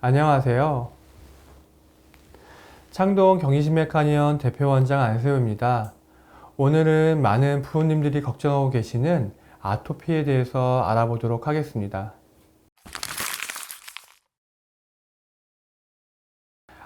안녕하세요. 창동 경희심혈관의원 대표원장 안세우입니다. 오늘은 많은 부모님들이 걱정하고 계시는 아토피에 대해서 알아보도록 하겠습니다.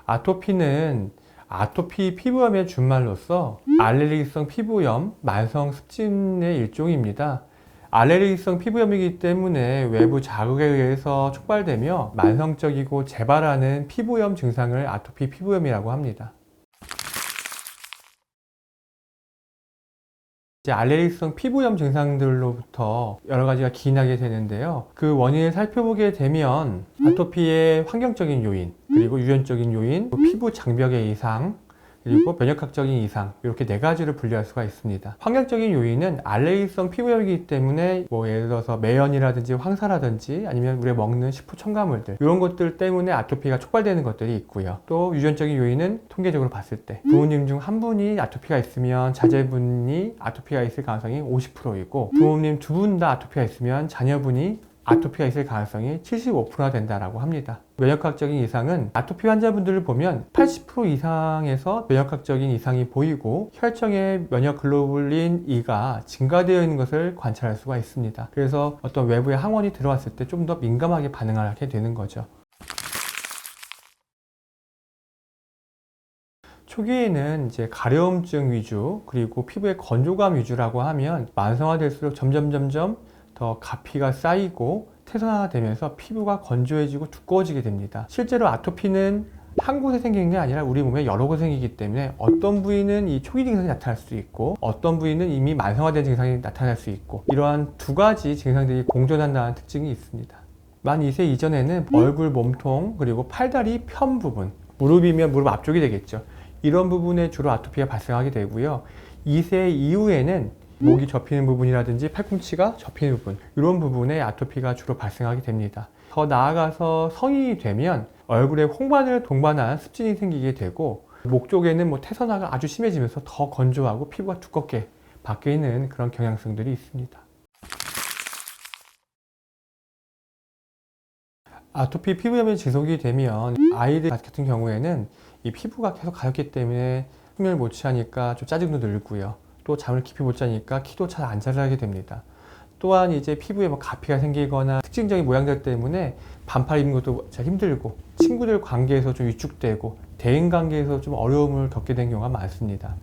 아토피는 아토피 피부염의 준말로서 알레르기성 피부염, 만성 습진의 일종입니다. 알레르기성 피부염이기 때문에 외부 자극에 의해서 촉발되며 만성적이고 재발하는 피부염 증상을 아토피 피부염이라고 합니다. 이제 알레르기성 피부염 증상들로부터 여러 가지가 기인하게 되는데요. 그 원인을 살펴보게 되면 아토피의 환경적인 요인, 그리고 유전적인 요인, 피부 장벽의 이상, 그리고 면역학적인 이상, 이렇게 네 가지를 분류할 수가 있습니다. 환경적인 요인은 알레르기성 피부염이기 때문에 예를 들어서 매연이라든지 황사라든지 아니면 우리가 먹는 식품 첨가물들, 이런 것들 때문에 아토피가 촉발되는 것들이 있고요. 또 유전적인 요인은 통계적으로 봤을 때 부모님 중 한 분이 아토피가 있으면 자제분이 아토피가 있을 가능성이 50%이고 부모님 두 분 다 아토피가 있으면 자녀분이 아토피가 있을 가능성이 75%나 된다고 합니다. 면역학적인 이상은 아토피 환자분들을 보면 80% 이상에서 면역학적인 이상이 보이고 혈청의 면역 글로불린 E가 증가되어 있는 것을 관찰할 수가 있습니다. 그래서 어떤 외부의 항원이 들어왔을 때 좀 더 민감하게 반응하게 되는 거죠. 초기에는 이제 가려움증 위주, 그리고 피부의 건조감 위주라고 하면 만성화될수록 점점 더 가피가 쌓이고 태산화되면서 피부가 건조해지고 두꺼워지게 됩니다. 실제로 아토피는 한 곳에 생기는 게 아니라 우리 몸에 여러 곳에 생기기 때문에 어떤 부위는 이 초기 증상이 나타날 수 있고 어떤 부위는 이미 만성화된 증상이 나타날 수 있고, 이러한 두 가지 증상들이 공존한다는 특징이 있습니다. 만 2세 이전에는 얼굴, 몸통, 그리고 팔다리 편 부분, 무릎이면 무릎 앞쪽이 되겠죠. 이런 부분에 주로 아토피가 발생하게 되고요. 2세 이후에는 목이 접히는 부분이라든지 팔꿈치가 접히는 부분, 이런 부분에 아토피가 주로 발생하게 됩니다. 더 나아가서 성인이 되면 얼굴에 홍반을 동반한 습진이 생기게 되고 목 쪽에는 태선화가 아주 심해지면서 더 건조하고 피부가 두껍게 바뀌는 그런 경향성들이 있습니다. 아토피 피부염이 지속이 되면 아이들 같은 경우에는 이 피부가 계속 가렵기 때문에 수면을 못 취하니까 좀 짜증도 늘고요. 또 잠을 깊이 못 자니까 키도 잘 안 자라게 됩니다. 또한 이제 피부에 가피가 생기거나 특징적인 모양들 때문에 반팔 입는 것도 잘 힘들고 친구들 관계에서 좀 위축되고 대인 관계에서 좀 어려움을 겪게 된 경우가 많습니다.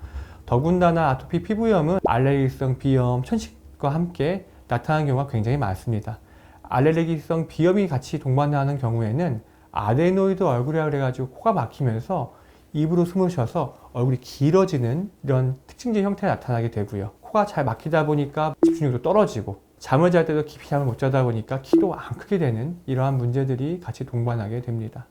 더군다나 아토피 피부염은 알레르기성 비염, 천식과 함께 나타나는 경우가 굉장히 많습니다. 알레르기성 비염이 같이 동반하는 경우에는 아데노이드 얼굴이라 그래가지고 코가 막히면서 입으로 숨을 쉬어서 얼굴이 길어지는 이런 특징적인 형태가 나타나게 되고요. 코가 잘 막히다 보니까 집중력도 떨어지고 잠을 잘 때도 깊이 잠을 못 자다 보니까 키도 안 크게 되는 이러한 문제들이 같이 동반하게 됩니다.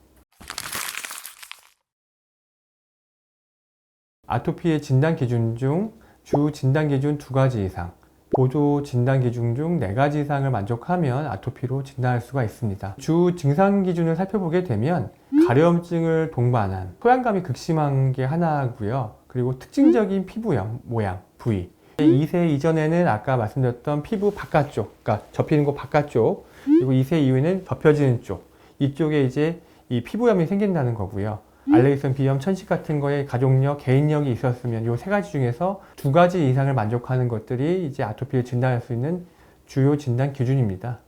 아토피의 진단 기준 중 주 진단 기준 2가지 이상, 보조 진단 기준 중 4가지 이상을 만족하면 아토피로 진단할 수가 있습니다. 주 증상 기준을 살펴보게 되면 가려움증을 동반한 소양감이 극심한 게 하나고요. 그리고 특징적인 피부형, 모양, 부위. 2세 이전에는 아까 말씀드렸던 피부 바깥쪽, 그러니까 접히는 곳 바깥쪽, 그리고 2세 이후에는 접혀지는 쪽, 이쪽에 이제 이 피부염이 생긴다는 거고요. 알레르기성 비염, 천식 같은 거에 가족력, 개인력이 있었으면 이 3가지 중에서 2가지 이상을 만족하는 것들이 이제 아토피를 진단할 수 있는 주요 진단 기준입니다.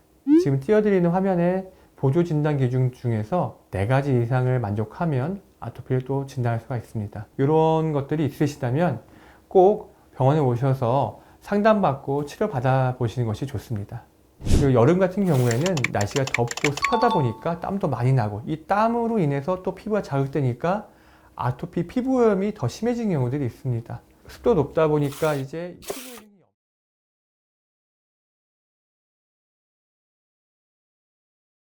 지금 띄워드리는 화면에 보조 진단 기준 중에서 4가지 이상을 만족하면 아토피를 또 진단할 수가 있습니다. 이런 것들이 있으시다면 꼭 병원에 오셔서 상담받고 치료받아 보시는 것이 좋습니다. 그리고 여름 같은 경우에는 날씨가 덥고 습하다 보니까 땀도 많이 나고 이 땀으로 인해서 또 피부가 자극되니까 아토피 피부염이 더 심해지는 경우들이 있습니다. 습도 높다 보니까 이제